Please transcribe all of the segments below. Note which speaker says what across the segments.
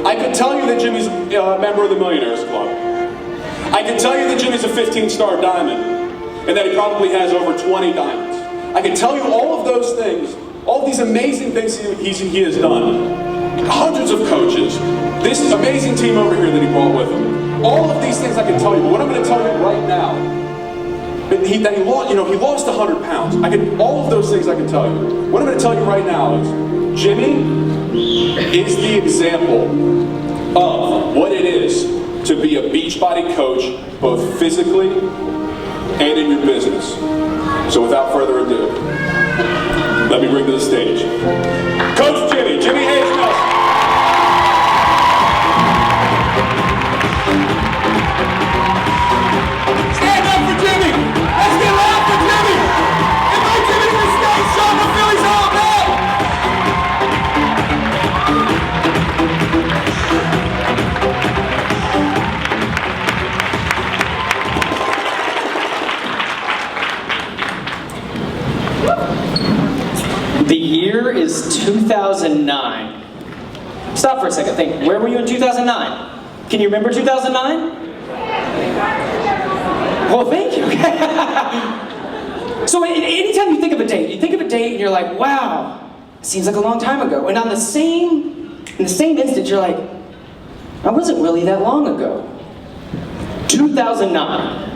Speaker 1: I can tell you that Jimmy's a member of the Millionaires Club. I can tell you that Jimmy's a 15-star diamond, and that he probably has over 20 diamonds. I can tell you all of those things, all of these amazing things he has done. Hundreds of coaches, this amazing team over here that he brought with him. All of these things I can tell you, but what I'm going to tell you right now, he lost 100 pounds. All of those things I can tell you. What I'm going to tell you right now is, Jimmy is the example of what it is to be a Beachbody coach, both physically and in your business. So without further ado, let me bring to the stage Coach Jimmy Hayes Nelson. Stand up for Jimmy! Let's get loud for Jimmy! Invite Jimmy to the stage, show him what Philly's all about!
Speaker 2: The year is 2009. Stop for a second. Think, where were you in 2009? Can you remember 2009? Well, thank you. So anytime you think of a date and you're like, wow, it seems like a long time ago. And in the same instant, you're like, that wasn't really that long ago. 2009.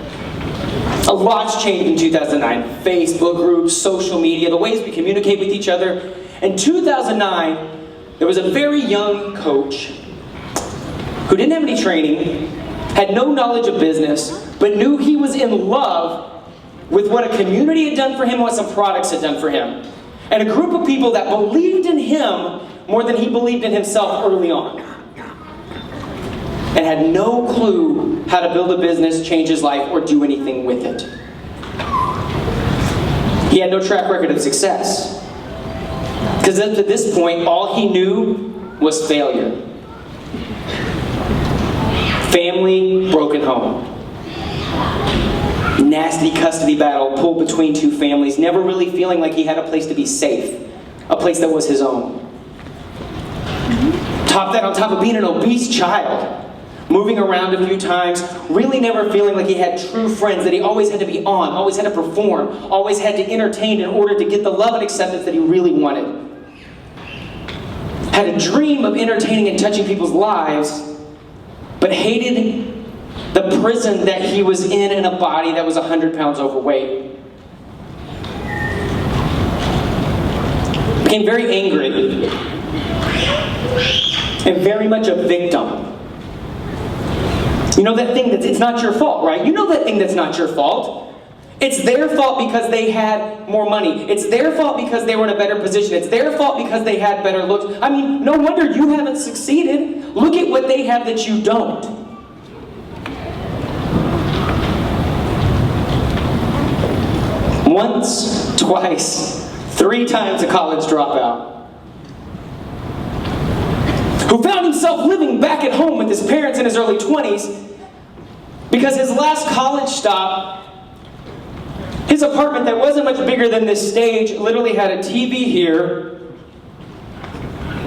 Speaker 2: A lot's changed in 2009. Facebook groups, social media, the ways we communicate with each other. In 2009, there was a very young coach who didn't have any training, had no knowledge of business, but knew he was in love with what a community had done for him, what some products had done for him. And a group of people that believed in him more than he believed in himself early on. And had no clue how to build a business, change his life, or do anything with it. He had no track record of success. Because up to this point, all he knew was failure. Family, broken home. Nasty custody battle pulled between two families, never really feeling like he had a place to be safe, a place that was his own. Top that on top of being an obese child, moving around a few times, really never feeling like he had true friends, that he always had to be on, always had to perform, always had to entertain in order to get the love and acceptance that he really wanted. Had a dream of entertaining and touching people's lives, but hated the prison that he was in a body that was 100 pounds overweight. Became very angry and very much a victim. You know that thing it's not your fault, right? You know that thing that's not your fault. It's their fault because they had more money. It's their fault because they were in a better position. It's their fault because they had better looks. I mean, no wonder you haven't succeeded. Look at what they have that you don't. Once, twice, 3 times a college dropout. Who found himself living back at home with his parents in his early 20s because his last college stop, his apartment that wasn't much bigger than this stage, literally had a TV here,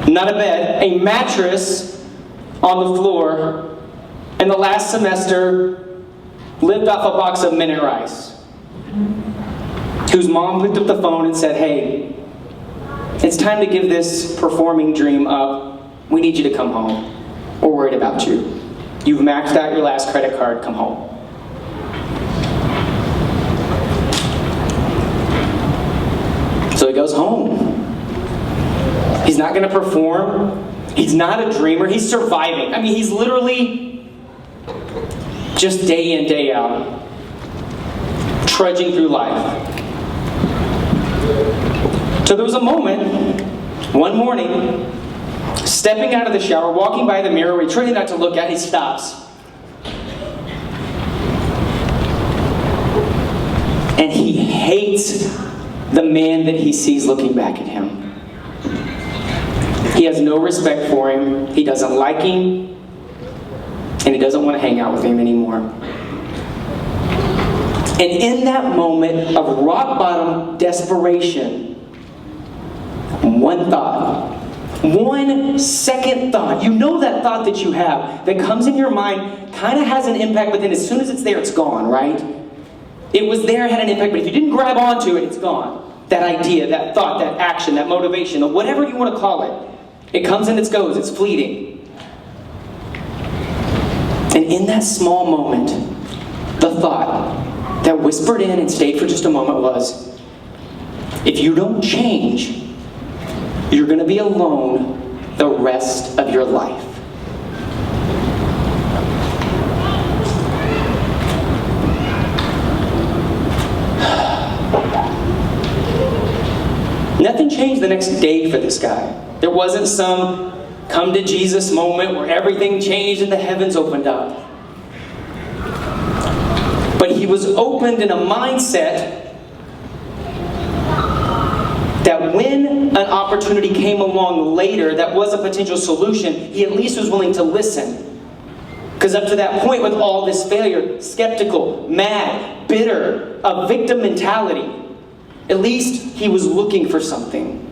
Speaker 2: not a bed, a mattress on the floor, and the last semester lived off a box of minute rice. Whose mom picked up the phone and said, hey, it's time to give this performing dream up. We need you to come home. We're worried about you. You've maxed out your last credit card. Come home. So he goes home. He's not going to perform. He's not a dreamer. He's surviving. I mean, he's literally just day in, day out, trudging through life. So there was a moment, one morning, stepping out of the shower, walking by the mirror, trying not to look at, he stops. And he hates the man that he sees looking back at him. He has no respect for him, he doesn't like him, and he doesn't want to hang out with him anymore. And in that moment of rock bottom desperation, one thought One second thought, you know that thought that you have that comes in your mind kind of has an impact, but then as soon as it's there, it's gone, right? It was there, had an impact, but if you didn't grab onto it, it's gone. That idea, that thought, that action, that motivation, or whatever you want to call it, it comes and it goes, it's fleeting. And in that small moment, the thought that whispered in and stayed for just a moment was, if you don't change, you're going to be alone the rest of your life. Nothing changed the next day for this guy. There wasn't some come to Jesus moment where everything changed and the heavens opened up. But he was opened in a mindset that when an opportunity came along later that was a potential solution, he at least was willing to listen. Because up to that point, with all this failure, skeptical, mad, bitter, a victim mentality, at least he was looking for something.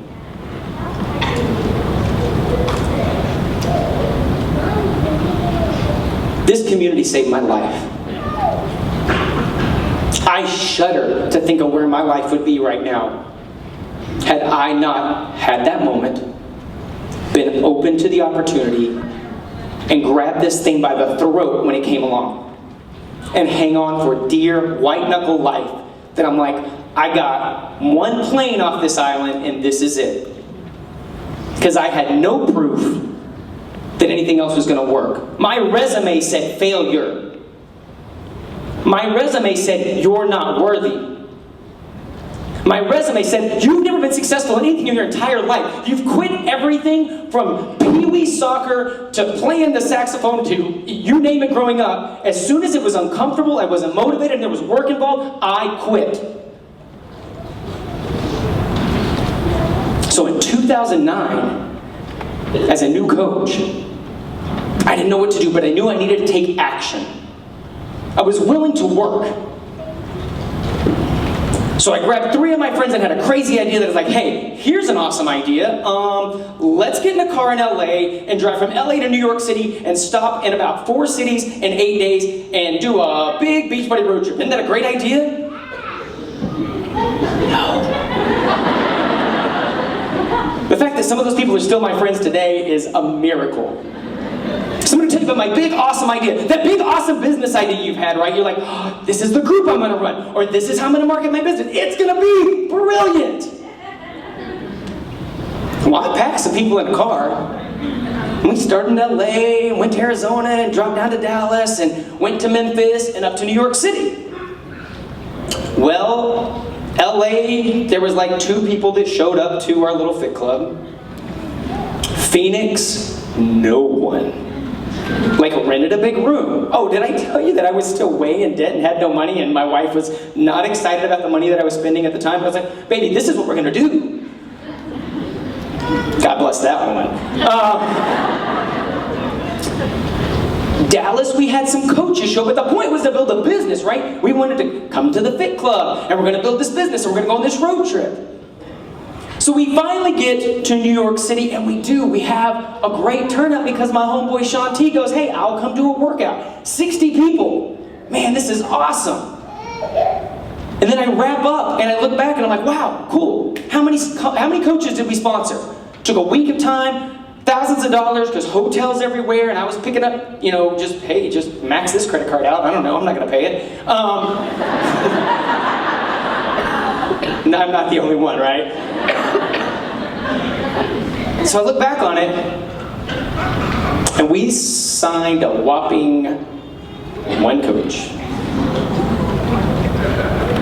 Speaker 2: This community saved my life. I shudder to think of where my life would be right now had I not had that moment, been open to the opportunity, and grabbed this thing by the throat when it came along, and hang on for dear white-knuckle life that I'm like, I got one plane off this island and this is it. Because I had no proof that anything else was going to work. My resume said failure. My resume said you're not worthy. My resume said you've never been successful in anything in your entire life. You've quit everything from pee-wee soccer to playing the saxophone to you name it growing up. As soon as it was uncomfortable, I wasn't motivated, and there was work involved, I quit. So in 2009, as a new coach, I didn't know what to do, but I knew I needed to take action. I was willing to work. So I grabbed 3 of my friends and had a crazy idea that was like, hey, here's an awesome idea. Let's get in a car in LA and drive from LA to New York City and stop in about 4 cities in 8 days and do a big Beachbody road trip. Isn't that a great idea? No. The fact that some of those people are still my friends today is a miracle. So I'm going to tell you about my big, awesome idea. That big, awesome business idea you've had, right? You're like, oh, this is the group I'm going to run. Or this is how I'm going to market my business. It's going to be brilliant. Well, I packed some people in a car. And we started in LA, and went to Arizona, and dropped down to Dallas, and went to Memphis, and up to New York City. Well, LA, there was like 2 people that showed up to our little fit club. Phoenix, no one. Like, rented a big room. Oh, did I tell you that I was still way in debt and had no money, and my wife was not excited about the money that I was spending at the time? I was like, baby, this is what we're going to do. God bless that woman. Dallas, we had some coaches show, but the point was to build a business, right? We wanted to come to the fit club, and we're going to build this business, and we're going to go on this road trip. So we finally get to New York City, and we do. We have a great turnout because my homeboy Sean T goes, hey, I'll come do a workout. 60 people. Man, this is awesome. And then I wrap up, and I look back, and I'm like, wow, cool. How many coaches did we sponsor? Took a week of time, thousands of dollars, because hotels everywhere, and I was picking up, just max this credit card out. I don't know, I'm not going to pay it. No, I'm not the only one, right? So I look back on it, and we signed a whopping 1 coach.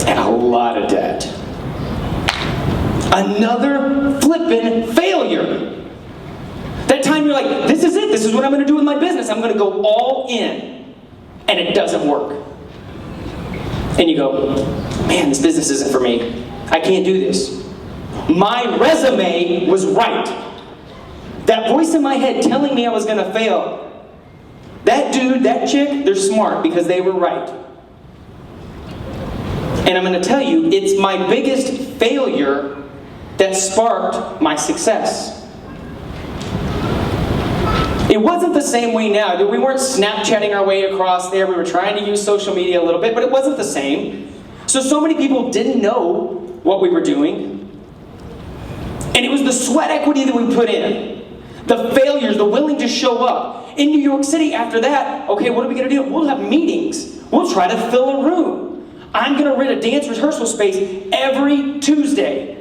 Speaker 2: And a lot of debt. Another flippin' failure. That time you're like, this is it. This is what I'm going to do with my business. I'm going to go all in. And it doesn't work. And you go, man, this business isn't for me. I can't do this. My resume was right. That voice in my head telling me I was going to fail. That dude, that chick, they're smart because they were right. And I'm going to tell you, it's my biggest failure that sparked my success. It wasn't the same way now. We weren't Snapchatting our way across there. We were trying to use social media a little bit, but it wasn't the same. So many people didn't know what we were doing. And it was the sweat equity that we put in, the failures, the willing to show up. In New York City, after that, okay, what are we going to do? We'll have meetings. We'll try to fill a room. I'm going to rent a dance rehearsal space every Tuesday.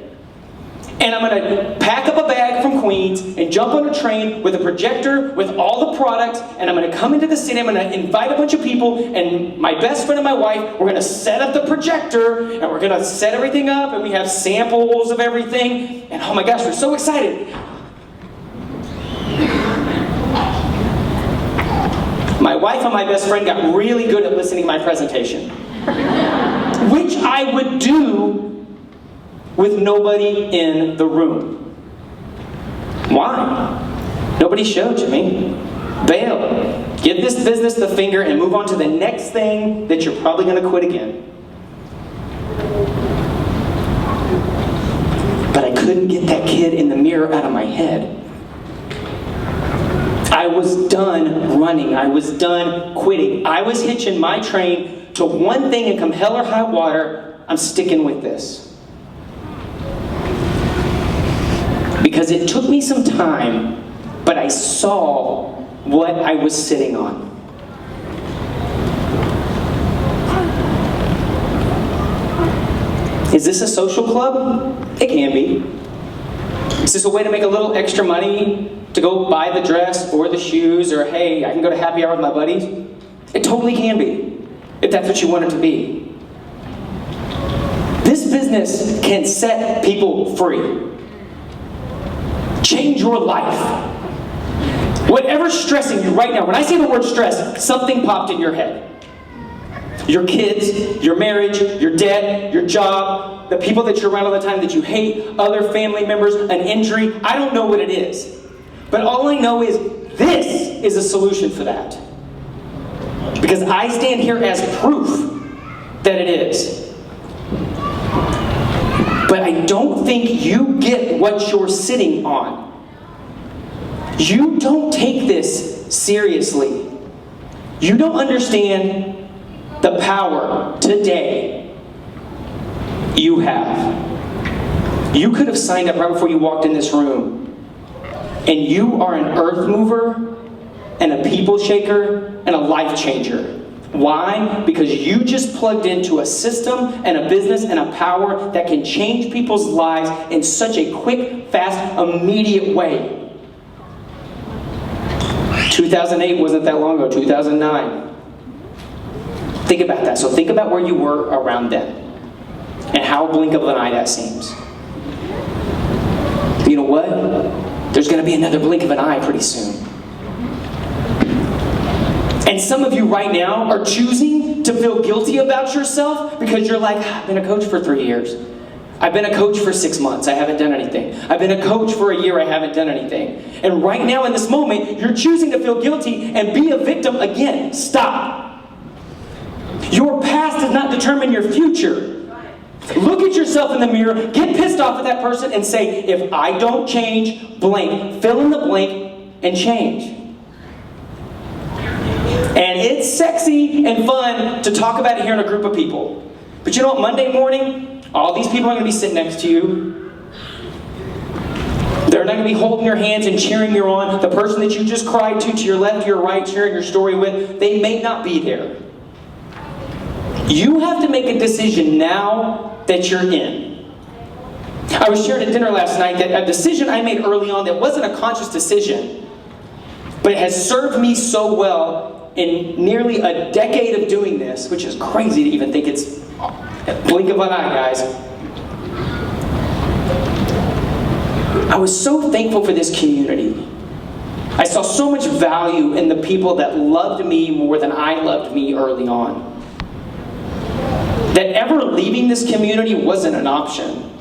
Speaker 2: And I'm going to pack up a bag from Queens and jump on a train with a projector with all the products, and I'm going to come into the city. I'm going to invite a bunch of people, and my best friend and my wife, we're going to set up the projector, and we're going to set everything up, and we have samples of everything. And oh my gosh, we're so excited. My wife and my best friend got really good at listening to my presentation, which I would do with nobody in the room. Why? Nobody showed you me. Bail. Give this business the finger and move on to the next thing that you're probably going to quit again. But I couldn't get that kid in the mirror out of my head. I was done running. I was done quitting. I was hitching my train to one thing, and come hell or high water, I'm sticking with this. Because it took me some time, but I saw what I was sitting on. Is this a social club? It can be. Is this a way to make a little extra money to go buy the dress or the shoes, or hey, I can go to happy hour with my buddies? It totally can be, if that's what you want it to be. This business can set people free. Change your life. Whatever's stressing you right now, when I say the word stress, something popped in your head. Your kids, your marriage, your debt, your job, the people that you're around all the time that you hate, other family members, an injury. I don't know what it is. But all I know is this is a solution for that. Because I stand here as proof that it is. But I don't think you get what you're sitting on. You don't take this seriously. You don't understand the power today you have. You could have signed up right before you walked in this room. And you are an earth mover, and a people shaker, and a life changer. Why? Because you just plugged into a system and a business and a power that can change people's lives in such a quick, fast, immediate way. 2008 wasn't that long ago, 2009. Think about that. So think about where you were around then and how blink of an eye that seems. You know what? There's going to be another blink of an eye pretty soon. And some of you right now are choosing to feel guilty about yourself because you're like, I've been a coach for 3 years. I've been a coach for 6 months. I haven't done anything. I've been a coach for a year. I haven't done anything. And right now in this moment, you're choosing to feel guilty and be a victim again. Stop. Your past does not determine your future. Look at yourself in the mirror, get pissed off at that person, and say, if I don't change, blank, fill in the blank, and change. And it's sexy and fun to talk about it here in a group of people. But you know what? Monday morning, all these people are going to be sitting next to you. They're not going to be holding your hands and cheering you on. The person that you just cried to your left, your right, sharing your story with, they may not be there. You have to make a decision now that you're in. I was sharing at dinner last night that a decision I made early on that wasn't a conscious decision, but it has served me so well in nearly a decade of doing this, which is crazy to even think it's a blink of an eye, guys. I was so thankful for this community. I saw so much value in the people that loved me more than I loved me early on. That ever leaving this community wasn't an option.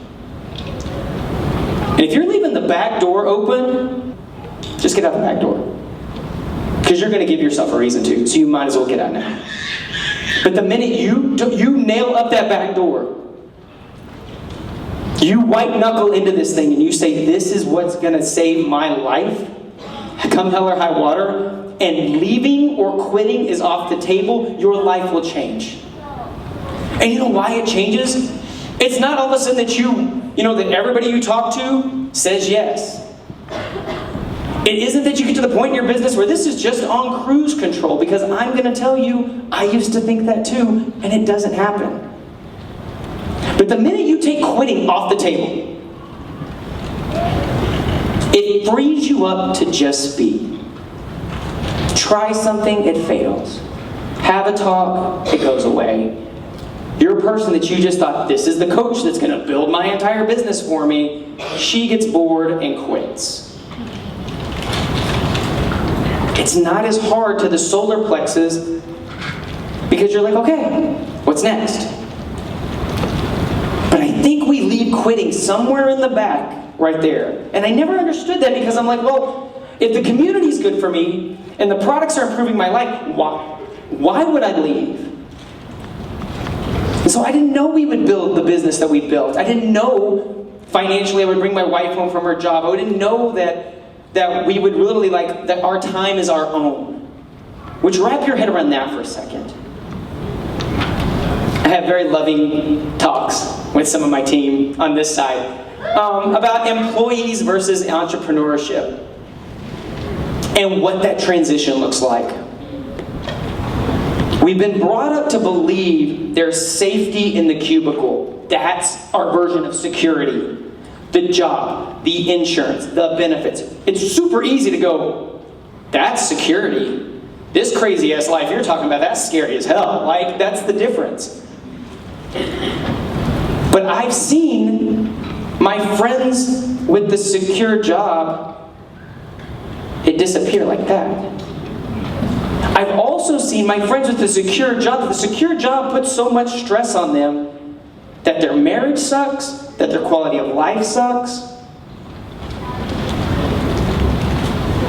Speaker 2: And if you're leaving the back door open, just get out the back door. Because you're going to give yourself a reason to, so you might as well get out now. But the minute you nail up that back door, you white knuckle into this thing and you say, this is what's going to save my life, come hell or high water, and leaving or quitting is off the table, your life will change. And you know why it changes? It's not all of a sudden that that everybody you talk to says yes. It isn't that you get to the point in your business where this is just on cruise control, because I'm going to tell you, I used to think that too, and it doesn't happen. But the minute you take quitting off the table, it frees you up to just be. Try something, it fails. Have a talk, it goes away. You're a person that you just thought, this is the coach that's going to build my entire business for me. She gets bored and quits. It's not as hard to the solar plexus because you're like, okay, what's next? But I think we leave quitting somewhere in the back right there. And I never understood that, because I'm like, well, if the community's good for me and the products are improving my life, why would I leave? And so I didn't know we would build the business that we built. I didn't know financially I would bring my wife home from her job. I didn't know that we would literally that our time is our own. Which, wrap your head around that for a second. I have very loving talks with some of my team on this side about employees versus entrepreneurship and what that transition looks like. We've been brought up to believe there's safety in the cubicle. That's our version of security. The job, the insurance, the benefits. It's super easy to go, that's security. This crazy ass life you're talking about, that's scary as hell. That's the difference. But I've seen my friends with the secure job, it disappear like that. I've also seen my friends with the secure job puts so much stress on them that their marriage sucks, that their quality of life sucks.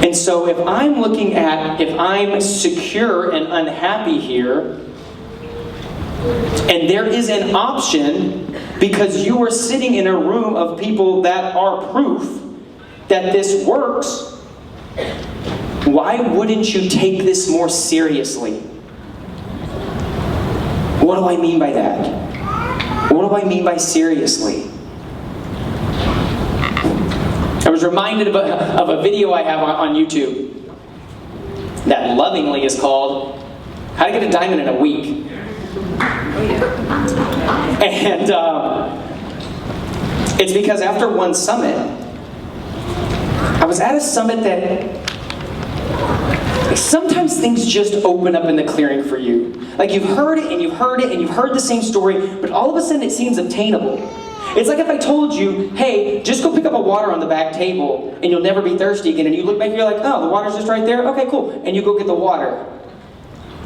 Speaker 2: And so if I'm secure and unhappy here, and there is an option, because you are sitting in a room of people that are proof that this works, why wouldn't you take this more seriously? What do I mean by that? What do I mean by seriously? I was reminded of a video I have on YouTube that lovingly is called How to Get a Diamond in a Week. And it's because after one summit, I was at a summit that sometimes things just open up in the clearing for you. You've heard it and you've heard it and you've heard the same story, but all of a sudden it seems obtainable. It's like if I told you, hey, just go pick up a water on the back table and you'll never be thirsty again, and you look back and you're like, oh, the water's just right there? Okay, cool. And you go get the water.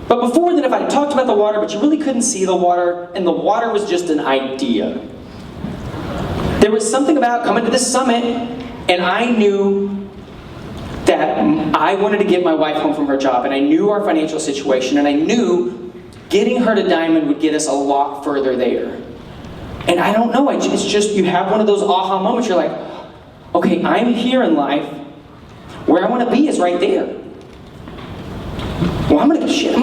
Speaker 2: But before then, if I talked about the water, but you really couldn't see the water, and the water was just an idea. There was something about coming to this summit, and I knew that I wanted to get my wife home from her job, and I knew our financial situation, and I knew getting her to Diamond would get us a lot further there. And I don't know, it's just, you have one of those aha moments, you're like, okay, I'm here in life, where I want to be is right there. Well, I'm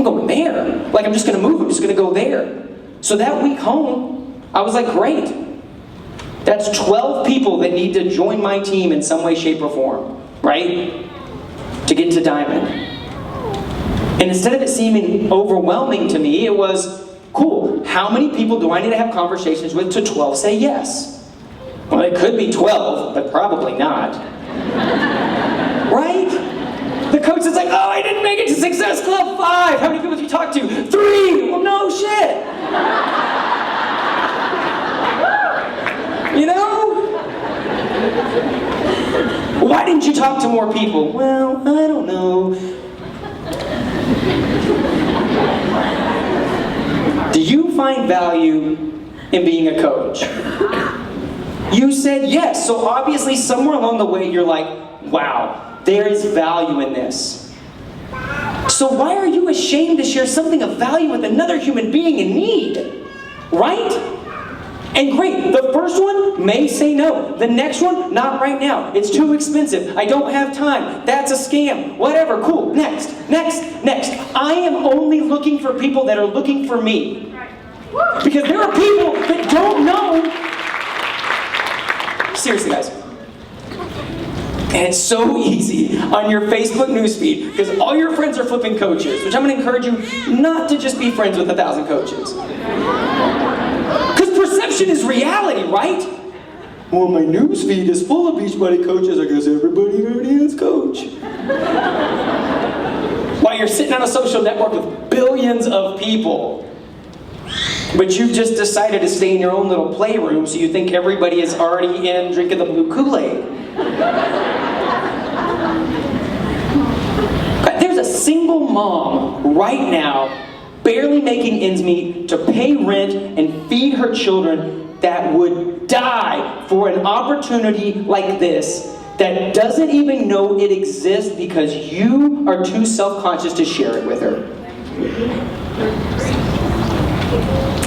Speaker 2: going there. I'm just going to move, I'm just going to go there. So that week home, I was like, great. That's 12 people that need to join my team in some way, shape, or form, right? To get to Diamond. And instead of it seeming overwhelming to me, it was, cool, how many people do I need to have conversations with to 12 say yes? Well, it could be 12, but probably not. Right? The coach is like, oh, I didn't make it to Success Club 5. How many people did you talk to? 3. Well, no shit. You know? Why didn't you talk to more people? Well, I don't know. Do you find value in being a coach? You said yes, so obviously somewhere along the way you're like, wow, there is value in this. So why are you ashamed to share something of value with another human being in need? Right? And great, the first one may say no. The next one, not right now. It's too expensive. I don't have time. That's a scam. Whatever, cool. Next. I am only looking for people that are looking for me. Because there are people that don't know. Seriously, guys. And it's so easy on your Facebook newsfeed because all your friends are flipping coaches, which I'm going to encourage you not to just be friends with 1,000 coaches. Because perception is reality, right? Well, my newsfeed is full of Beachbody coaches. I guess everybody already has coach. While you're sitting on a social network with billions of people, but you've just decided to stay in your own little playroom, so you think everybody is already in drinking the blue Kool-Aid. There's a single mom right now barely making ends meet to pay rent and feed her children that would die for an opportunity like this that doesn't even know it exists because you are too self-conscious to share it with her.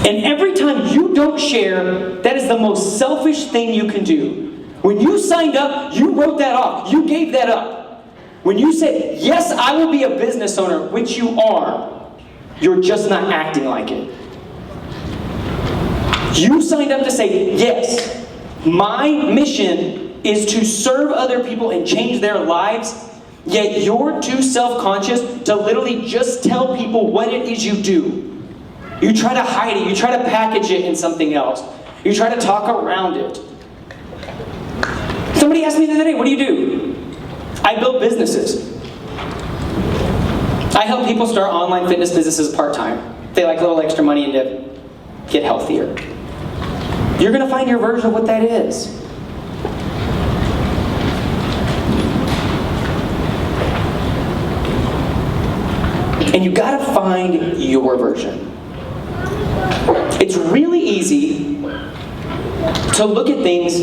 Speaker 2: And every time you don't share, that is the most selfish thing you can do. When you signed up, you wrote that off. You gave that up. When you said, yes, I will be a business owner, which you are, you're just not acting like it. You signed up to say, yes, my mission is to serve other people and change their lives, yet you're too self-conscious to literally just tell people what it is you do. You try to hide it. You try to package it in something else. You try to talk around it. Somebody asked me the other day, what do you do? I build businesses. I help people start online fitness businesses part-time. They like a little extra money and to get healthier. You're going to find your version of what that is. And you got to find your version. It's really easy to look at things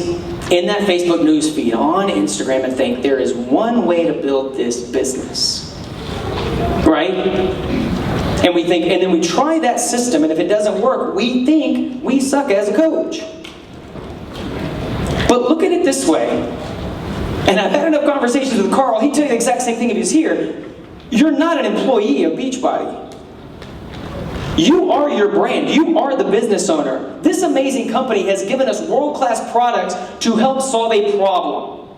Speaker 2: in that Facebook news feed on Instagram and think there is one way to build this business, right? And we think, and then we try that system, and if it doesn't work, we think we suck as a coach. But look at it this way, and I've had enough conversations with Carl, he'd tell you the exact same thing if he was here. You're not an employee of Beachbody. You are your brand. You are the business owner. This amazing company has given us world-class products to help solve a problem.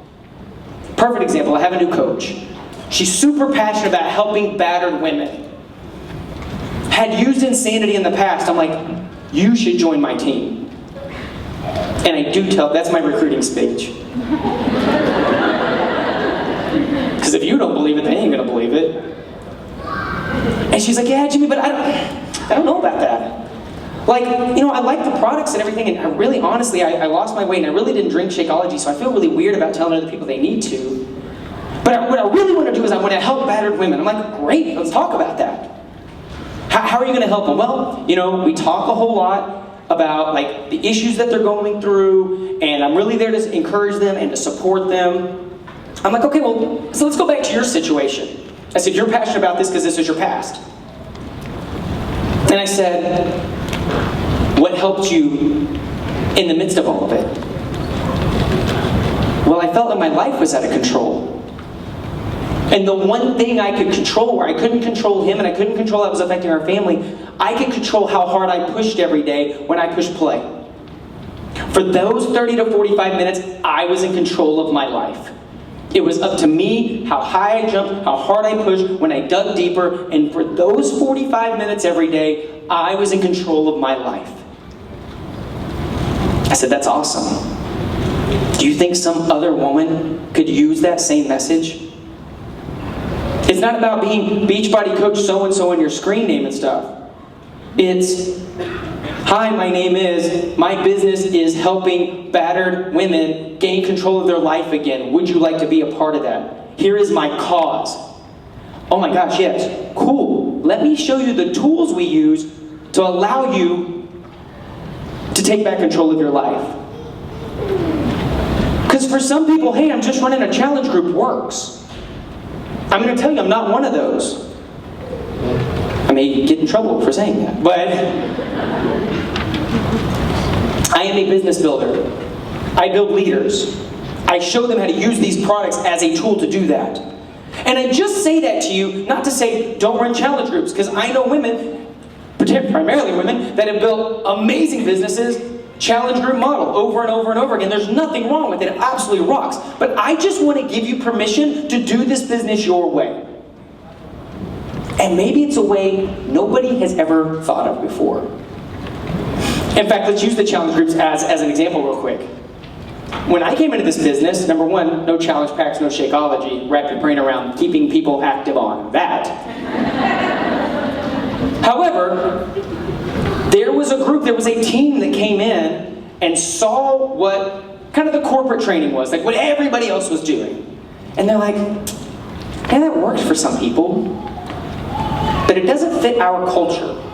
Speaker 2: Perfect example, I have a new coach. She's super passionate about helping battered women. Had used insanity in the past. I'm like, you should join my team. And I do tell, that's my recruiting speech. Because if you don't believe it, they ain't gonna believe it. And she's like, yeah, Jimmy, but I don't know about that. Like, you know, I like the products and everything, and I really, honestly, I lost my weight, and I really didn't drink Shakeology, so I feel really weird about telling other people they need to. But what I really want to do is I want to help battered women. I'm like, great, let's talk about that. How are you going to help them? Well, you know, we talk a whole lot about, like, the issues that they're going through, and I'm really there to encourage them and to support them. I'm like, okay, well, so let's go back to your situation. I said, you're passionate about this because this is your past. And I said, what helped you in the midst of all of it? Well, I felt that my life was out of control. And the one thing I could control, where I couldn't control him and I couldn't control how it was affecting our family, I could control how hard I pushed every day when I pushed play. For those 30 to 45 minutes, I was in control of my life. It was up to me how high I jumped, how hard I pushed, when I dug deeper, and for those 45 minutes every day, I was in control of my life. I said, that's awesome. Do you think some other woman could use that same message? It's not about being Beachbody Coach so-and-so on your screen name and stuff. It's, hi, my business is helping battered women gain control of their life again. Would you like to be a part of that? Here is my cause. Oh my gosh, yes, cool. Let me show you the tools we use to allow you to take back control of your life. Because for some people, hey, I'm just running a challenge group works. I'm going to tell you, I'm not one of those. I may get in trouble for saying that, but I am a business builder. I build leaders. I show them how to use these products as a tool to do that. And I just say that to you, not to say don't run challenge groups, because I know women, primarily women, that have built amazing businesses, challenge group model, over and over and over again. There's nothing wrong with it. It absolutely rocks. But I just want to give you permission to do this business your way. And maybe it's a way nobody has ever thought of before. In fact, let's use the challenge groups as an example real quick. When I came into this business, number one, no challenge packs, no Shakeology. Wrap your brain around keeping people active on that. However, there was a team that came in and saw what kind of the corporate training was, like what everybody else was doing. And they're like, yeah, that works for some people, but it doesn't fit our culture.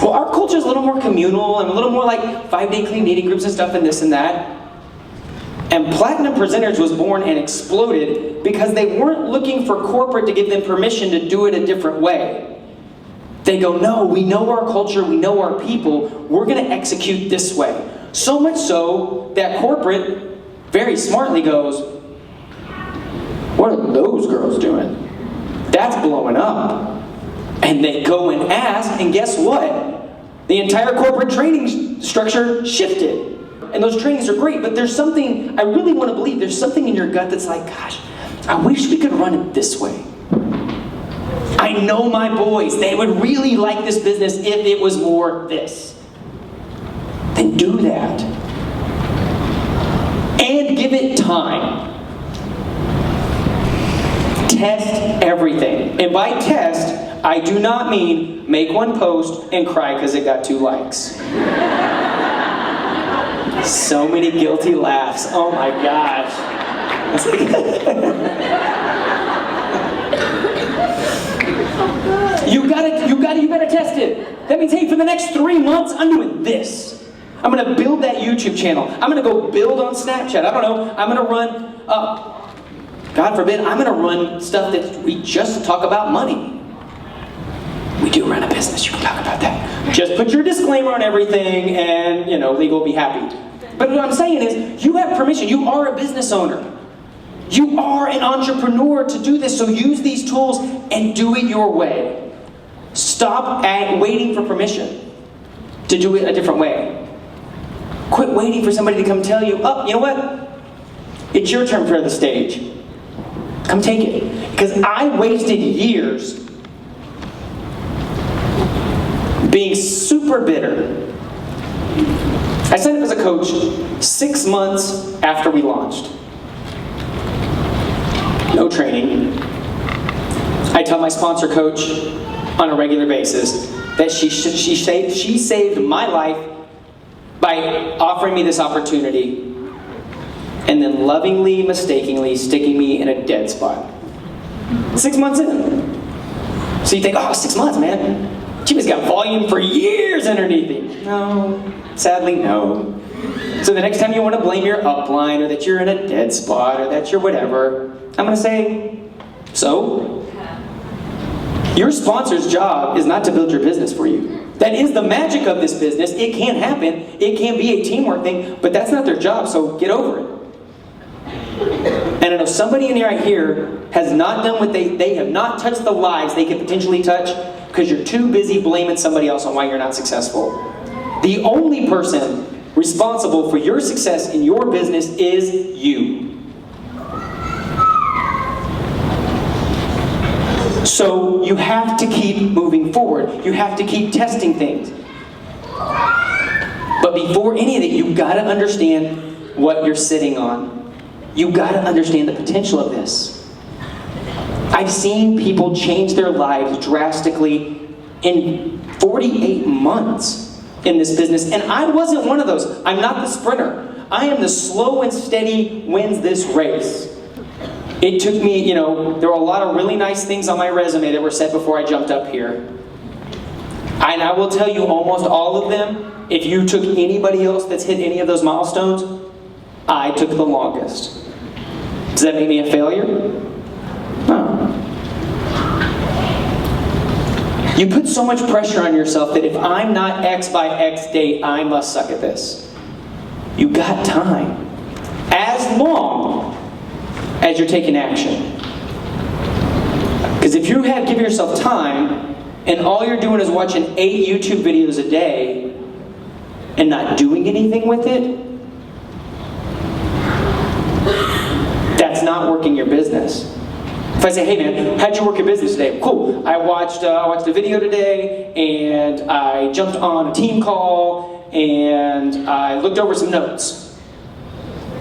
Speaker 2: Well, our culture is a little more communal and a little more like 5-day clean eating groups and stuff and this and that. And Platinum Presenters was born and exploded because they weren't looking for corporate to give them permission to do it a different way. They go, no, we know our culture, we know our people, we're going to execute this way. So much so that corporate very smartly goes, what are those girls doing? That's blowing up. And they go and ask, and guess what? The entire corporate training structure shifted. And those trainings are great, but there's something, I really want to believe, there's something in your gut that's like, gosh, I wish we could run it this way. I know my boys, they would really like this business if it was more this. Then do that. And give it time. Test everything. And by test, I do not mean make one post and cry because it got 2 likes. So many guilty laughs. Oh my gosh. You gotta test it. That means, hey, for the next 3 months, I'm doing this. I'm gonna build that YouTube channel. I'm gonna go build on Snapchat. I don't know. I'm gonna run, God forbid, I'm gonna run stuff that we just talk about money. We do run a business, you can talk about that. Just put your disclaimer on everything and, legal will be happy. But what I'm saying is, you have permission. You are a business owner. You are an entrepreneur to do this, so use these tools and do it your way. Stop waiting for permission to do it a different way. Quit waiting for somebody to come tell you, oh, you know what? It's your turn for the stage. Come take it. Because I wasted years being super bitter. I signed up as a coach 6 months after we launched. No training. I tell my sponsor coach on a regular basis that she saved my life by offering me this opportunity and then lovingly, mistakenly sticking me in a dead spot. 6 months in. So you think, oh, 6 months, man. Jimmy's got volume for years underneath him. No, sadly, no. So the next time you want to blame your upline or that you're in a dead spot or that you're whatever, I'm going to say, so? Your sponsor's job is not to build your business for you. That is the magic of this business. It can happen. It can be a teamwork thing, but that's not their job, so get over it. And I know somebody in right here has not done what they have not touched the lives they could potentially touch because you're too busy blaming somebody else on why you're not successful. The only person responsible for your success in your business is you. So you have to keep moving forward. You have to keep testing things. But before any of that, you've got to understand what you're sitting on. You've got to understand the potential of this. I've seen people change their lives drastically in 48 months in this business, and I wasn't one of those. I'm not the sprinter. I am the slow and steady wins this race. It took me, there were a lot of really nice things on my resume that were said before I jumped up here. And I will tell you almost all of them, if you took anybody else that's hit any of those milestones, I took the longest. Does that make me a failure? No. You put so much pressure on yourself that if I'm not X by X date, I must suck at this. You got time. As long as you're taking action. Because if you give yourself time, and all you're doing is watching 8 YouTube videos a day, and not doing anything with it, that's not working your business. If I say, hey man, how'd you work your business today? Cool, I watched a video today, and I jumped on a team call, and I looked over some notes.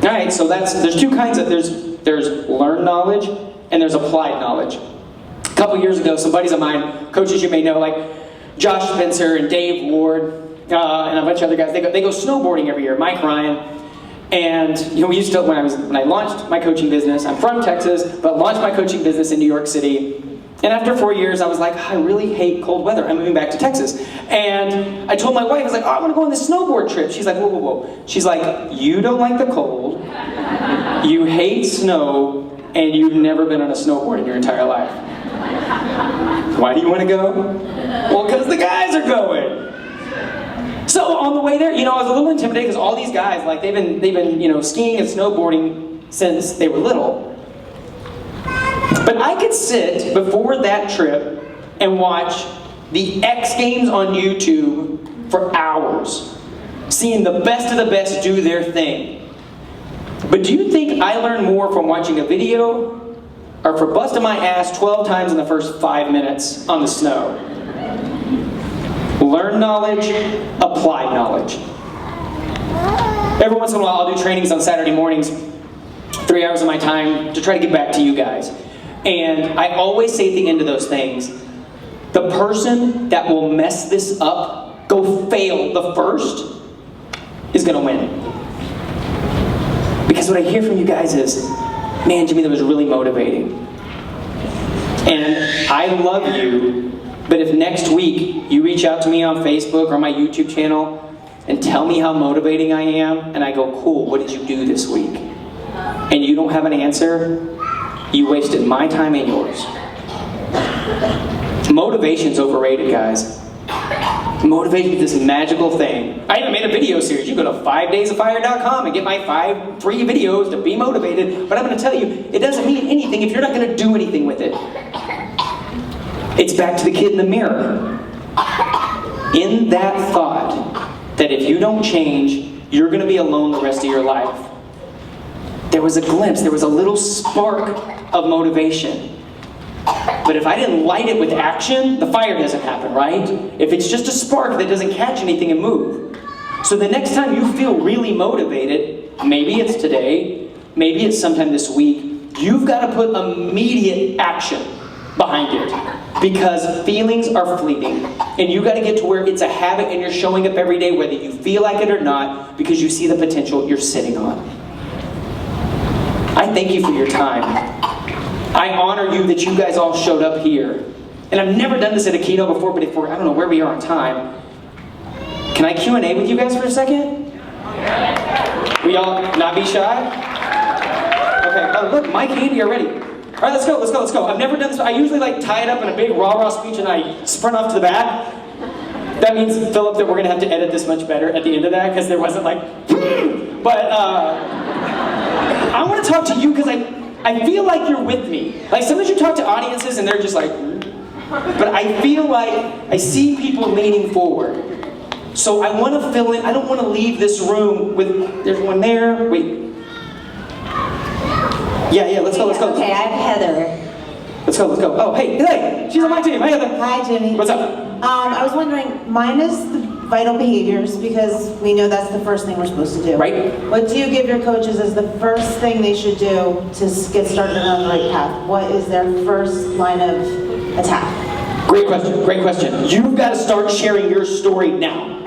Speaker 2: All right, so there's two kinds of, there's learned knowledge, and there's applied knowledge. A couple years ago, some buddies of mine, coaches you may know, like Josh Spencer and Dave Ward, and a bunch of other guys, they go snowboarding every year, Mike Ryan. And we used to, when I launched my coaching business, I'm from Texas, but launched my coaching business in New York City. And after 4 years, I was like, I really hate cold weather. I'm moving back to Texas. And I told my wife, I was like, I want to go on this snowboard trip. She's like, whoa. She's like, you don't like the cold, you hate snow, and you've never been on a snowboard in your entire life. Why do you want to go? Well, because the guys are going. So on the way there, I was a little intimidated because all these guys, like they've been skiing and snowboarding since they were little. But I could sit before that trip and watch the X Games on YouTube for hours, seeing the best of the best do their thing. But do you think I learned more from watching a video or for busting my ass 12 times in the first 5 minutes on the snow? Learn knowledge, apply knowledge. Every once in a while I'll do trainings on Saturday mornings, 3 hours of my time to try to get back to you guys. And I always say at the end of those things, the person that will mess this up, go fail the first, is going to win. Because what I hear from you guys is, man, Jimmy, that was really motivating. And I love you. But if next week you reach out to me on Facebook or my YouTube channel and tell me how motivating I am, and I go, cool, what did you do this week? And you don't have an answer, you wasted my time and yours. Motivation's overrated, guys. Motivation is this magical thing. I even made a video series. You go to 5daysofire.com and get my 5 free videos to be motivated. But I'm going to tell you, it doesn't mean anything if you're not going to do anything with it. It's back to the kid in the mirror. In that thought that if you don't change, you're going to be alone the rest of your life. There was a glimpse, there was a little spark of motivation. But if I didn't light it with action, the fire doesn't happen, right? If it's just a spark that doesn't catch anything and move. So the next time you feel really motivated, maybe it's today, maybe it's sometime this week, you've got to put immediate action behind it. Because feelings are fleeting. And you got to get to where it's a habit and you're showing up every day whether you feel like it or not because you see the potential you're sitting on. I thank you for your time. I honor you that you guys all showed up here. And I've never done this at a keynote before, but I don't know where we are on time. Can I Q&A with you guys for a second? We all not be shy? Okay, oh look, Mike and Andy are ready. All right, let's go. I've never done this. I usually tie it up in a big rah-rah speech and I sprint off to the back. That means, Philip, that we're going to have to edit this much better at the end of that because there wasn't But I want to talk to you because I feel like you're with me. Like sometimes you talk to audiences and they're just like, but I feel like I see people leaning forward. So I want to fill in. I don't want to leave this room with, there's one there. Wait. Yeah, let's go.
Speaker 3: Okay, I'm Heather.
Speaker 2: Let's go. Oh, hey, she's on my team. Hi, Heather.
Speaker 3: Hi, Jimmy.
Speaker 2: What's up?
Speaker 3: I was wondering, minus the vital behaviors, because we know that's the first thing we're supposed to do.
Speaker 2: Right.
Speaker 3: What do you give your coaches as the first thing they should do to get started on the right path? What is their first line of attack?
Speaker 2: Great question. You've got to start sharing your story now.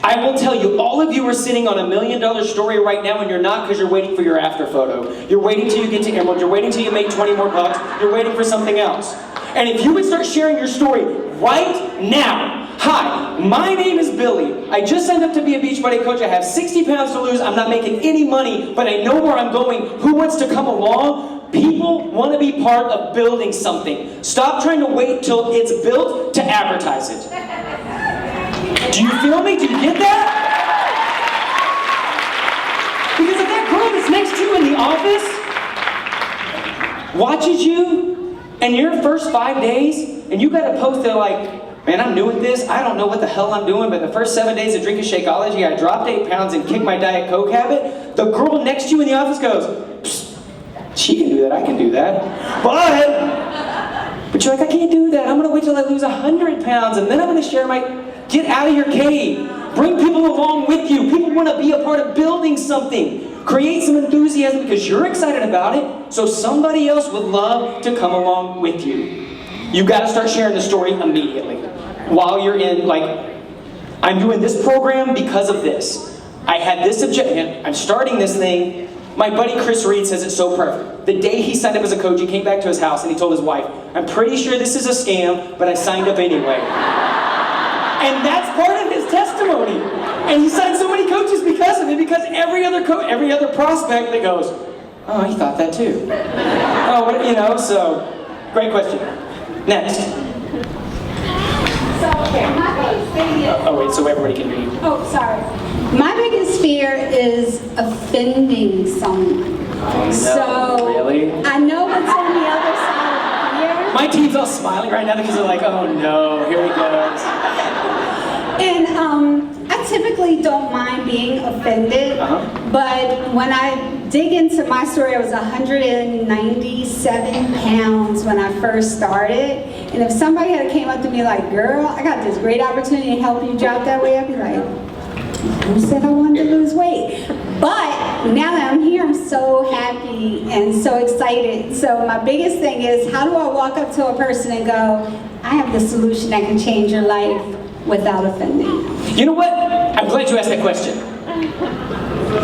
Speaker 2: I will tell you, all of you are sitting on $1 million story right now and you're not because you're waiting for your after photo. You're waiting till you get to Emerald, you're waiting till you make 20 more bucks, you're waiting for something else. And if you would start sharing your story right now. Hi, my name is Billy. I just signed up to be a Beachbody coach. I have 60 pounds to lose. I'm not making any money, but I know where I'm going. Who wants to come along? People want to be part of building something. Stop trying to wait till it's built to advertise it. Do you feel me? Do you get that? Because if that girl that's next to you in the office watches you and your first 5 days and you got to post there like, man, I'm new at this. I don't know what the hell I'm doing, but the first 7 days of drinking Shakeology, I dropped 8 pounds and kicked my Diet Coke habit. The girl next to you in the office goes, psst, she can do that, I can do that. But you're like, I can't do that. I'm going to wait till I lose 100 pounds and then I'm going to share my... Get out of your cave. Bring people along with you. People want to be a part of building something. Create some enthusiasm because you're excited about it, so somebody else would love to come along with you. You've got to start sharing the story immediately. While you're in, like, I'm doing this program because of this. I had this objective. I'm starting this thing. My buddy Chris Reed says it's so perfect. The day he signed up as a coach, he came back to his house and he told his wife, I'm pretty sure this is a scam, but I signed up anyway. And that's part of his testimony. And he signed so many coaches because of it, because every other prospect that goes, oh, he thought that too. Oh, what, so, great question. Next.
Speaker 4: So, my biggest thing is...
Speaker 2: Oh, wait, so everybody can hear you.
Speaker 4: Oh, sorry. My biggest fear is offending someone.
Speaker 2: Oh, no.
Speaker 4: So,
Speaker 2: Really?
Speaker 4: I know what's on the other side of fear.
Speaker 2: My team's all smiling right now because they're like, oh no, here he goes.
Speaker 4: And I typically don't mind being offended, but when I dig into my story, I was 197 pounds when I first started. And if somebody had came up to me like, girl, I got this great opportunity to help you drop that weight, I'd be like, who said I wanted to lose weight? But now that I'm here, I'm so happy and so excited. So my biggest thing is, how do I walk up to a person and go, I have the solution that can change your life without offending?
Speaker 2: You know what? I'm glad you asked that question.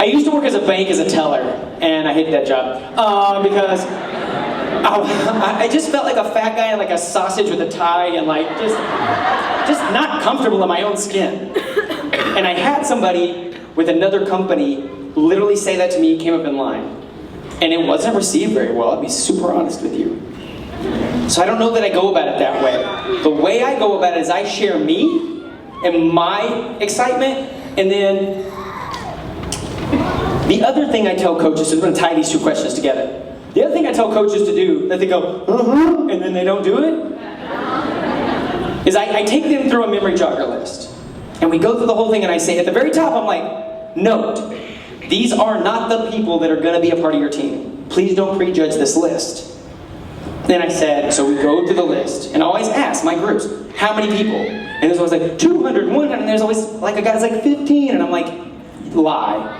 Speaker 2: I used to work as a bank as a teller, and I hated that job because I just felt like a fat guy in like a sausage with a tie and like just not comfortable in my own skin. And I had somebody with another company literally say that to me, came up in line. And it wasn't received very well, I'll be super honest with you. So I don't know that I go about it that way. The way I go about it is I share me and my excitement, and then the other thing I tell coaches, so I'm going to tie these two questions together. The other thing I tell coaches to do, that they go, and then they don't do it, is I take them through a memory jogger list. And we go through the whole thing and I say, at the very top, I'm like, note, these are not the people that are going to be a part of your team. Please don't prejudge this list. Then I said, so we go through the list, and I always ask my groups, how many people? And there's always like 200, 100, and there's always like a guy's like 15, and I'm like, lie.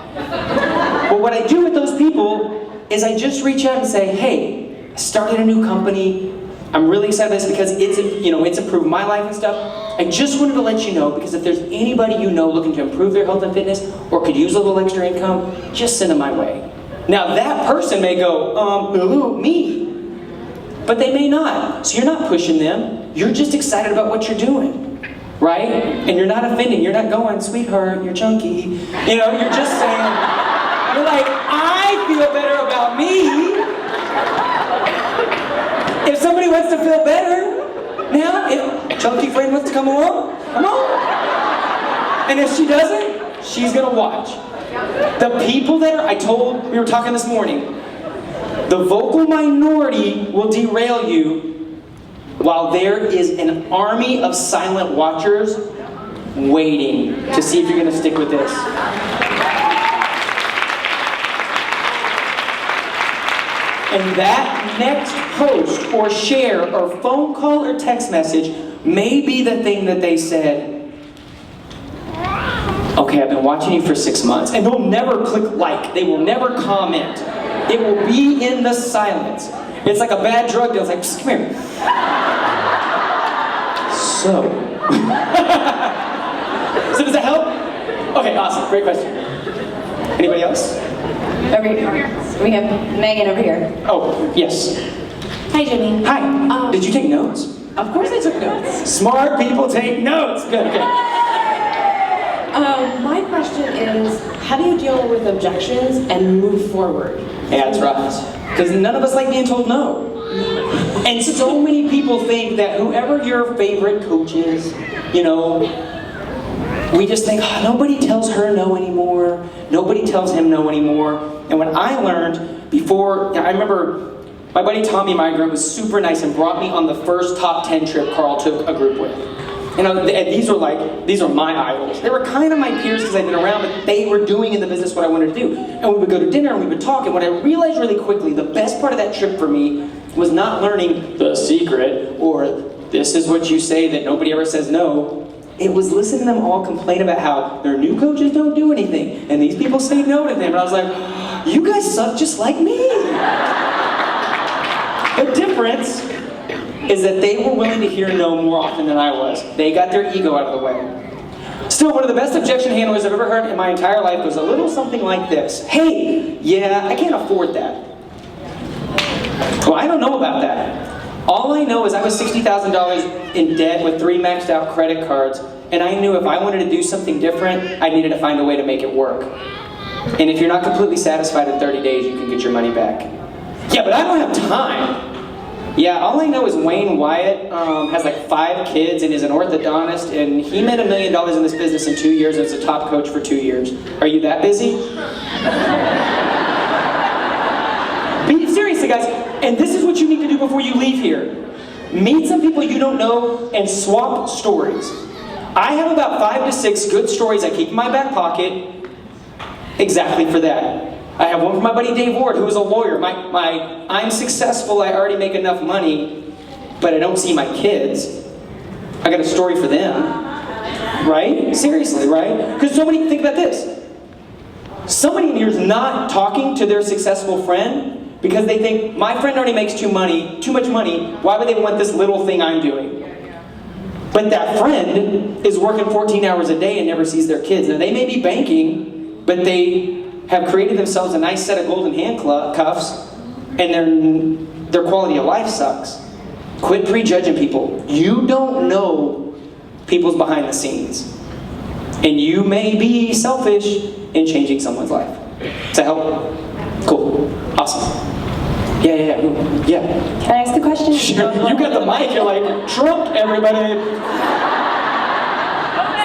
Speaker 2: But what I do with those people is I just reach out and say, hey, I started a new company. I'm really excited about this because it's improved my life and stuff. I just wanted to let you know, because if there's anybody you know looking to improve their health and fitness or could use a little extra income, just send them my way. Now that person may go, who? Me. But they may not. So you're not pushing them. You're just excited about what you're doing. Right? And you're not offending. You're not going, sweetheart, you're chunky. You're just saying, you're like, I feel better about me. If somebody wants to feel better, now, if a chunky friend wants to come along, come on. And if she doesn't, she's gonna watch. The people that we were talking this morning, the vocal minority will derail you while there is an army of silent watchers waiting to see if you're gonna stick with this. And that next post or share or phone call or text message may be the thing that they said, okay, I've been watching you for 6 months. And they'll never click like. They will never comment. It will be in the silence. It's like a bad drug deal. It's like, psst, come here. So. So does that help? Okay, awesome. Great question. Anybody else?
Speaker 5: Over here. We have Megan over here.
Speaker 2: Oh, yes.
Speaker 5: Hi, Jimmy.
Speaker 2: Hi. Did you take notes?
Speaker 5: Of course I took notes.
Speaker 2: Smart people take notes. Good, okay.
Speaker 5: My question is, how do you deal with objections and move forward?
Speaker 2: Yeah, it's rough. Because none of us like being told no. And so many people think that whoever your favorite coach is, you know, we just think, oh, nobody tells her no anymore. Nobody tells him no anymore. And when I learned before, I remember my buddy Tommy, my group, was super nice and brought me on the first top 10 trip Carl took a group with. And these are my idols. They were kind of my peers because I've been around, but they were doing in the business what I wanted to do. And we would go to dinner and we would talk. And what I realized really quickly, the best part of that trip for me was not learning the secret or this is what you say that nobody ever says no. It was listening to them all complain about how their new coaches don't do anything. And these people say no to them. And I was like, you guys suck just like me. The difference is that they were willing to hear no more often than I was. They got their ego out of the way. Still, one of the best objection handlers I've ever heard in my entire life was a little something like this. Hey, yeah, I can't afford that. Well, I don't know about that. All I know is I was $60,000 in debt with 3 maxed out credit cards, and I knew if I wanted to do something different, I needed to find a way to make it work. And if you're not completely satisfied in 30 days, you can get your money back. Yeah, but I don't have time. Yeah, all I know is Wayne Wyatt has like 5 kids and is an orthodontist, and he made $1 million in this business in 2 years and is a top coach for 2 years. Are you that busy? Seriously, guys, and this is what you need to do before you leave here. Meet some people you don't know and swap stories. I have about 5 to 6 good stories I keep in my back pocket exactly for that. I have one from my buddy Dave Ward, who is a lawyer. I'm successful, I already make enough money, but I don't see my kids. I got a story for them. Right? Seriously, right? Because think about this. Somebody in here is not talking to their successful friend because they think, my friend already makes too much money, why would they want this little thing I'm doing? But that friend is working 14 hours a day and never sees their kids. Now they may be banking, but they have created themselves a nice set of golden handcuffs, and their quality of life sucks. Quit prejudging people. You don't know people's behind the scenes. And you may be selfish in changing someone's life. Does that help? Cool. Awesome. Yeah.
Speaker 5: Can I ask a question?
Speaker 2: Sure. You got the mic, you're like, Trump, everybody.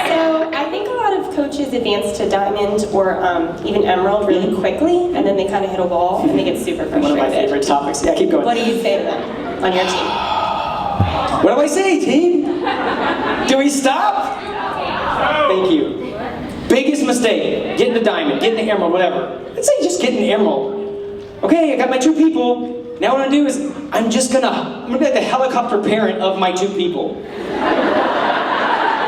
Speaker 5: So I think a lot of coaches advance to diamond or even emerald really quickly, and then they kind of hit a wall and they get super frustrated.
Speaker 2: One of my favorite topics. Yeah, keep going.
Speaker 5: What do you say to them on your team?
Speaker 2: What do I say, team? Do we stop? Thank you. Biggest mistake, getting to diamond, getting to emerald, whatever. Let's say just getting to emerald. Okay, I got my 2 people. Now what I'm gonna do is, I'm gonna be like the helicopter parent of my 2 people.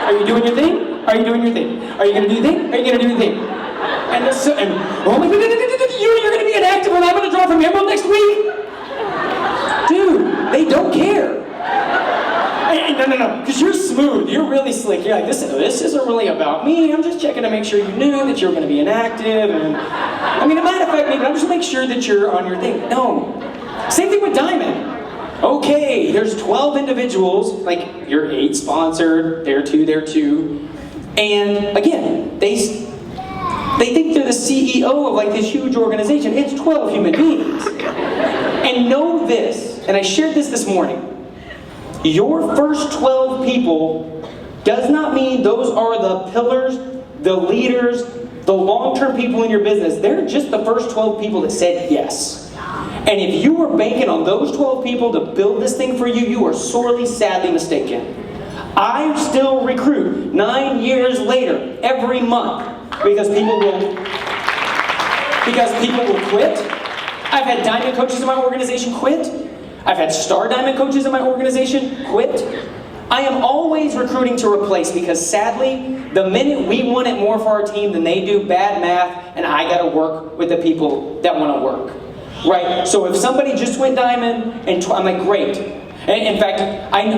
Speaker 2: Are you doing your thing? Are you doing your thing? Are you gonna do your thing? Are you gonna do your thing? Oh my God, you're gonna be inactive and I'm gonna draw from emerald next week? Dude, they don't care. No, because you're smooth, you're really slick. You're like, this isn't really about me. I'm just checking to make sure you knew that you're going to be inactive. And it might affect me, but I'm just make sure that you're on your thing. No. Same thing with diamond. Okay, there's 12 individuals, like you're 8 sponsored, they're 2. And again, they think they're the CEO of like this huge organization. It's 12 human beings. And know this, and I shared this morning. Your first 12 people does not mean those are the pillars, the leaders, the long-term people in your business. They're just the first 12 people that said yes. And if you are banking on those 12 people to build this thing for you, you are sorely, sadly mistaken. I still recruit 9 years later, every month, because people will quit. I've had diamond coaches in my organization quit. I've had star diamond coaches in my organization quit. I am always recruiting to replace because sadly, the minute we want it more for our team than they do, bad math, and I gotta work with the people that wanna work. Right? So if somebody just went diamond, and I'm like, great. And in fact,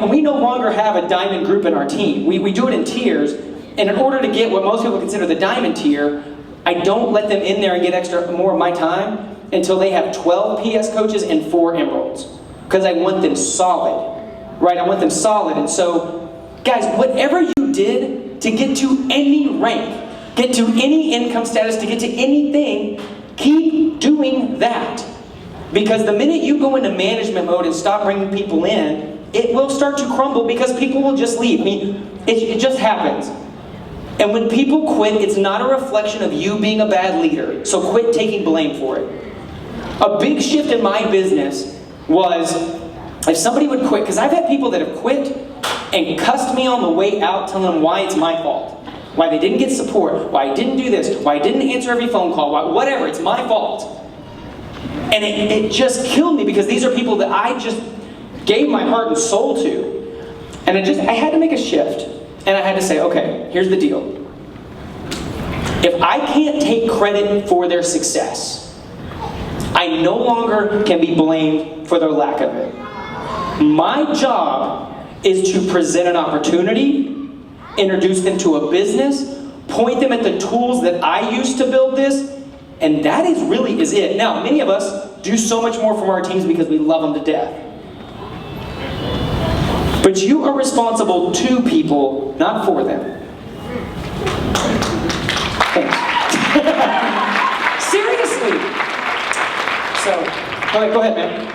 Speaker 2: we no longer have a diamond group in our team. We do it in tiers, and in order to get what most people consider the diamond tier, I don't let them in there and get more of my time until they have 12 PS coaches and 4 emeralds. Because I want them solid, right? I want them solid. And so, guys, whatever you did to get to any rank, get to any income status, to get to anything, keep doing that. Because the minute you go into management mode and stop bringing people in, it will start to crumble because people will just leave. I mean, it just happens. And when people quit, it's not a reflection of you being a bad leader. So quit taking blame for it. A big shift in my business was if somebody would quit, because I've had people that have quit and cussed me on the way out, telling them why it's my fault. Why they didn't get support, why I didn't do this, why I didn't answer every phone call, why, whatever, it's my fault. And it just killed me because these are people that I just gave my heart and soul to. And I had to make a shift. And I had to say, okay, here's the deal. If I can't take credit for their success, I no longer can be blamed for their lack of it. My job is to present an opportunity, introduce them to a business, point them at the tools that I used to build this, and that really is it. Now, many of us do so much more from our teams because we love them to death. But you are responsible to people, not for them. Thanks. Seriously. So, go ahead, man.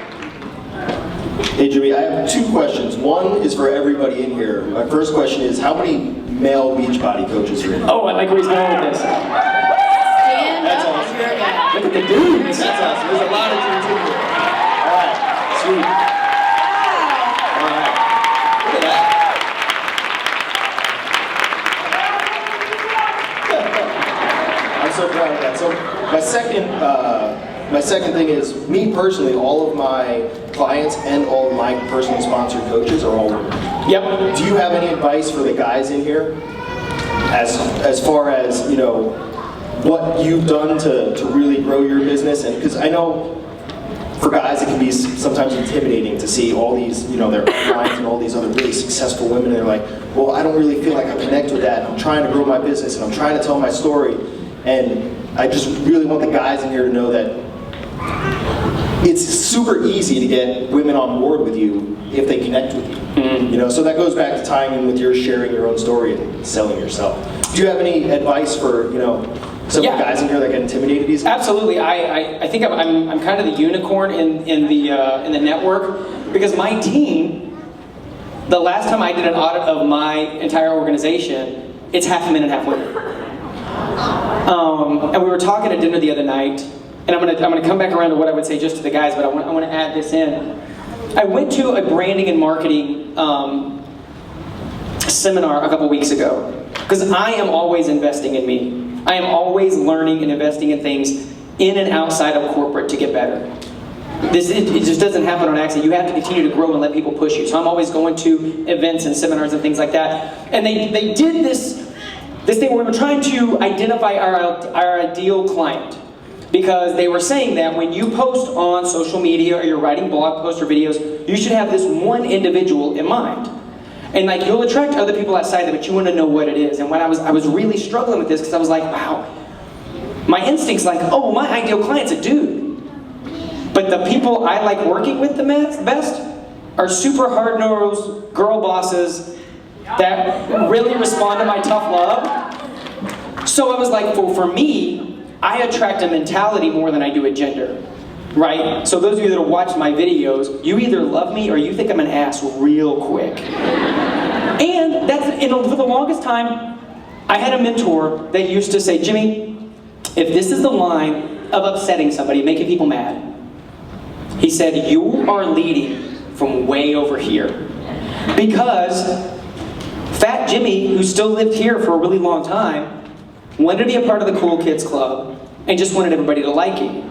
Speaker 6: Hey Jimmy, I have two questions. One is for everybody in here. My first question is, how many male Beachbody coaches are in here?
Speaker 2: Oh, I like where he's going with this.
Speaker 6: That's awesome.
Speaker 2: Look at the dudes.
Speaker 6: That's awesome. There's a lot of dudes in here. All right, sweet. All right, look at that. I'm so proud of that. So my second thing is, me personally, all of my clients and all of my personally sponsored coaches are all women.
Speaker 2: Yep.
Speaker 6: Do you have any advice for the guys in here, as far as, you know, what you've done to really grow your business? And because I know for guys it can be sometimes intimidating to see all these, you know, their uplines and all these other really successful women, and they're like, well, I don't really feel like I connect with that, and I'm trying to grow my business, and I'm trying to tell my story, and I just really want the guys in here to know that it's super easy to get women on board with you if they connect with you. Mm-hmm. You know, so that goes back to tying in with your sharing your own story and selling yourself. Do you have any advice for, you know, some of the guys in here that get intimidated easily?
Speaker 2: Absolutely. I think I'm kind of the unicorn in the network, because my team, the last time I did an audit of my entire organization, it's half men and half women. And we were talking at dinner the other night, and I'm gonna come back around to what I would say just to the guys, but I want to add this in. I went to a branding and marketing seminar a couple weeks ago, because I am always investing in me. I am always learning and investing in things in and outside of corporate to get better. It just doesn't happen on accident. You have to continue to grow and let people push you. So I'm always going to events and seminars and things like that. And they did this thing where we were trying to identify our ideal client. Because they were saying that when you post on social media or you're writing blog posts or videos, you should have this one individual in mind. And like, you'll attract other people outside of it, but you want to know what it is. And when I was really struggling with this, because I was like, wow, my instinct's like, oh, my ideal client's a dude. But the people I like working with the best are super hard-nosed girl bosses that really respond to my tough love. So I was like, well, for me, I attract a mentality more than I do a gender, right? So those of you that have watched my videos, you either love me or you think I'm an ass real quick. And for the longest time, I had a mentor that used to say, Jimmy, if this is the line of upsetting somebody, making people mad, he said, you are leading from way over here. Because Fat Jimmy, who still lived here for a really long time, wanted to be a part of the cool kids club and just wanted everybody to like him.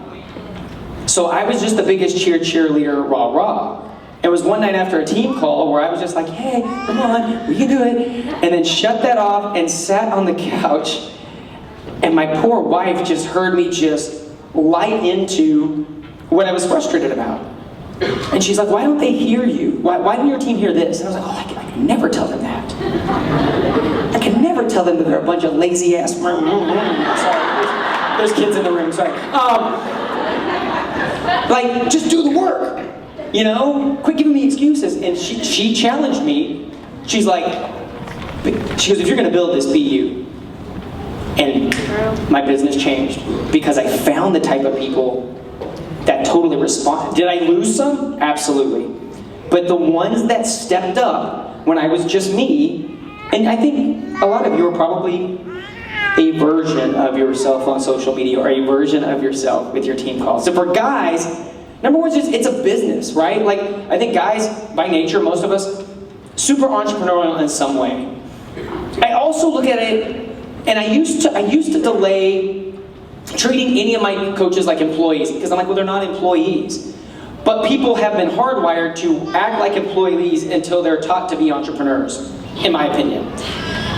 Speaker 2: So I was just the biggest cheerleader, rah rah. It was one night after a team call where I was just like, hey, come on, we can do it. And then shut that off and sat on the couch. And my poor wife just heard me just light into what I was frustrated about. And she's like, why don't they hear you? Why didn't your team hear this? And I was like, oh, I can never tell them that. I can never tell them that they're a bunch of lazy ass. Sorry, there's kids in the room, sorry. Like, just do the work, you know? Quit giving me excuses. And she challenged me. She goes, if you're gonna build this, be you. And my business changed because I found the type of people that totally responded. Did I lose some? Absolutely. But the ones that stepped up when I was just me, and I think a lot of you are probably a version of yourself on social media or a version of yourself with your team calls. So for guys, number one is just, it's a business, right? Like, I think guys, by nature, most of us, super entrepreneurial in some way. I also look at it, and I used to delay treating any of my coaches like employees, because I'm like, well, they're not employees. But people have been hardwired to act like employees until they're taught to be entrepreneurs, in my opinion.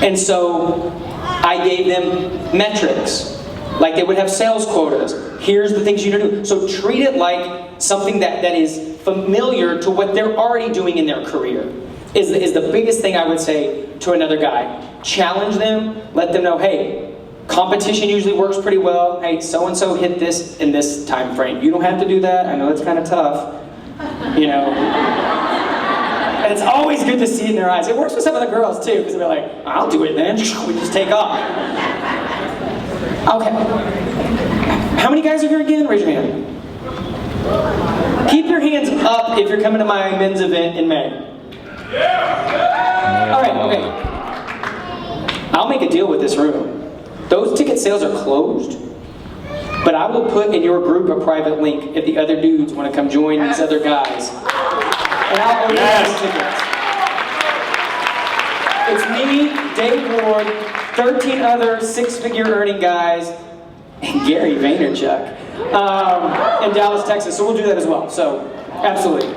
Speaker 2: And so I gave them metrics, like they would have sales quotas. Here's the things you need to do. So treat it like something that is familiar to what they're already doing in their career. Is the biggest thing I would say to another guy. Challenge them, let them know, hey, competition usually works pretty well. Hey, so-and-so hit this in this time frame. You don't have to do that. I know it's kind of tough, you know. And it's always good to see in their eyes. It works with some of the girls too, because they're like, I'll do it then. We just take off. Okay. How many guys are here again? Raise your hand. Keep your hands up if you're coming to my men's event in May. All right, okay. I'll make a deal with this room. Those ticket sales are closed, but I will put in your group a private link if the other dudes want to come join these other guys. And I'll order those tickets. It's me, Dave Ward, 13 other six-figure earning guys, and Gary Vaynerchuk in Dallas, Texas. So we'll do that as well. So, absolutely.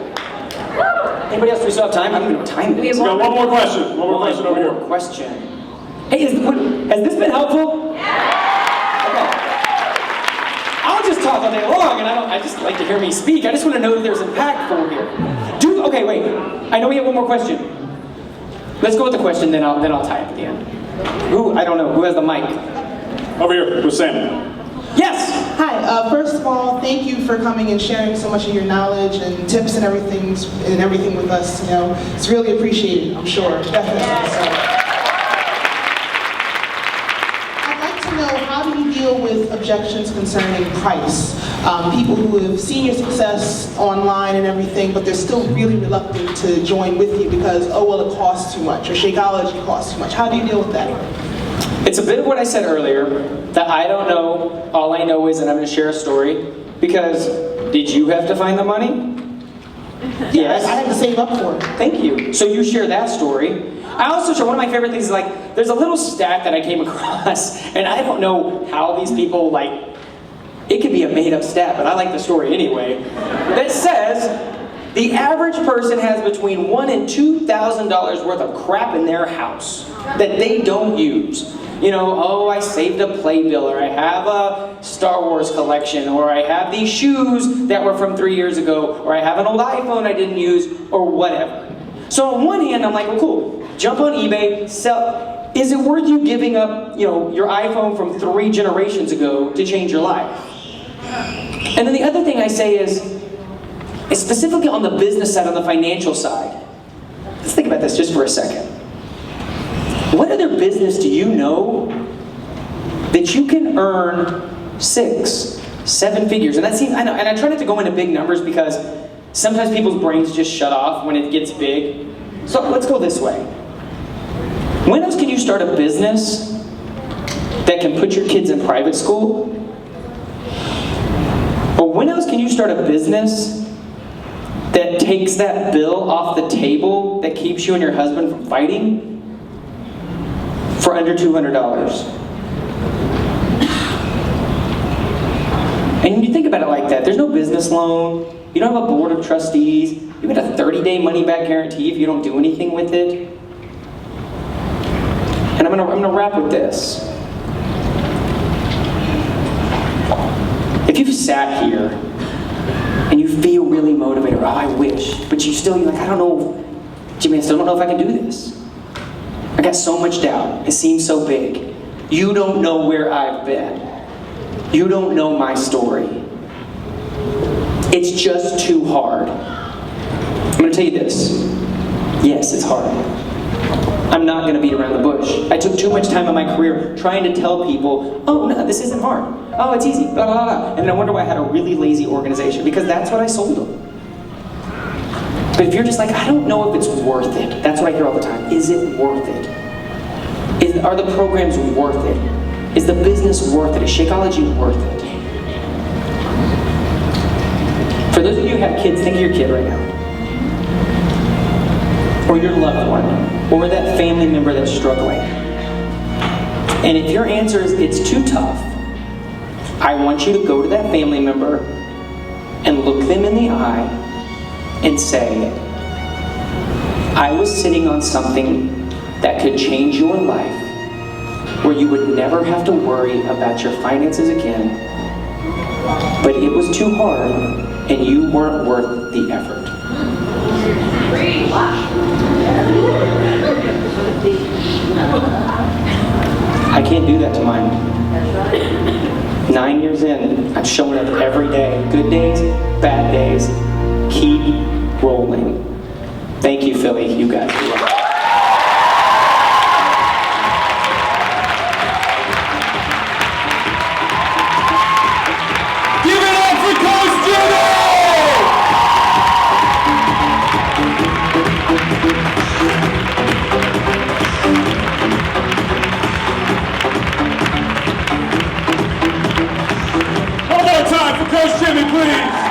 Speaker 2: Anybody else? Do we still have time? I don't even know what time it is.
Speaker 1: We got one more question. One more question over here.
Speaker 2: Question. Hey, has this been helpful? Okay. I'll just talk all day long, and I just like to hear me speak. I just want to know that there's impactful here. Okay, wait. I know we have one more question. Let's go with the question, then I'll tie it at the end. Ooh, I don't know. Who has the mic?
Speaker 1: Over here with Sam.
Speaker 2: Yes.
Speaker 7: Hi. First of all, thank you for coming and sharing so much of your knowledge and tips and everything with us. You know, it's really appreciated. I'm sure, definitely. So, how do you deal with objections concerning price? People who have seen your success online and everything, but they're still really reluctant to join with you because, oh, well, it costs too much, or Shakeology costs too much. How do you deal with that?
Speaker 2: It's a bit of what I said earlier, that I don't know. All I know is that I'm going to share a story, because did you have to find the money? Yes.
Speaker 7: I had to save up for it.
Speaker 2: Thank you. So you share that story. I also share, one of my favorite things is, like, there's a little stat that I came across, and I don't know how these people, like, it could be a made-up stat, but I like the story anyway, that says the average person has between $1,000 and $2,000 worth of crap in their house that they don't use. You know, oh, I saved a playbill, or I have a Star Wars collection, or I have these shoes that were from 3 years ago, or I have an old iPhone I didn't use, or whatever. So on one hand, I'm like, well, cool. Jump on eBay, sell. Is it worth you giving up, you know, your iPhone from 3 generations ago to change your life? And then the other thing I say is specifically on the business side, on the financial side. Let's think about this just for a second. What other business do you know that you can earn 6, 7 figures? And that seems, I know, and I try not to go into big numbers because sometimes people's brains just shut off when it gets big. So let's go this way. When else can you start a business that can put your kids in private school? Or when else can you start a business that takes that bill off the table that keeps you and your husband from fighting for under $200? And you think about it like that. There's no business loan. You don't have a board of trustees. You get a 30-day money-back guarantee if you don't do anything with it. And I'm gonna wrap with this. If you've sat here and you feel really motivated, oh, I wish, but you're like, I don't know, Jimmy, I still don't know if I can do this. I got so much doubt. It seems so big. You don't know where I've been. You don't know my story. It's just too hard. I'm going to tell you this. Yes, it's hard. I'm not going to beat around the bush. I took too much time in my career trying to tell people, oh, no, this isn't hard. Oh, it's easy, blah, blah, blah. And then I wonder why I had a really lazy organization, because that's what I sold them. But if you're just like, I don't know if it's worth it, that's what I hear all the time. Is it worth it? Are the programs worth it? Is the business worth it? Is Shakeology worth it? For those of you who have kids, think of your kid right now. Or your loved one, or that family member that's struggling. And if your answer is, it's too tough, I want you to go to that family member and look them in the eye and say, I was sitting on something that could change your life, where you would never have to worry about your finances again, but it was too hard and you weren't worth the effort. I can't do that to mine. 9 years in, I'm showing up every day. Good days, bad days. Keep rolling. Thank you, Philly. You guys.
Speaker 1: Give it up for Coach Jimmy! One more time for Coach Jimmy, please.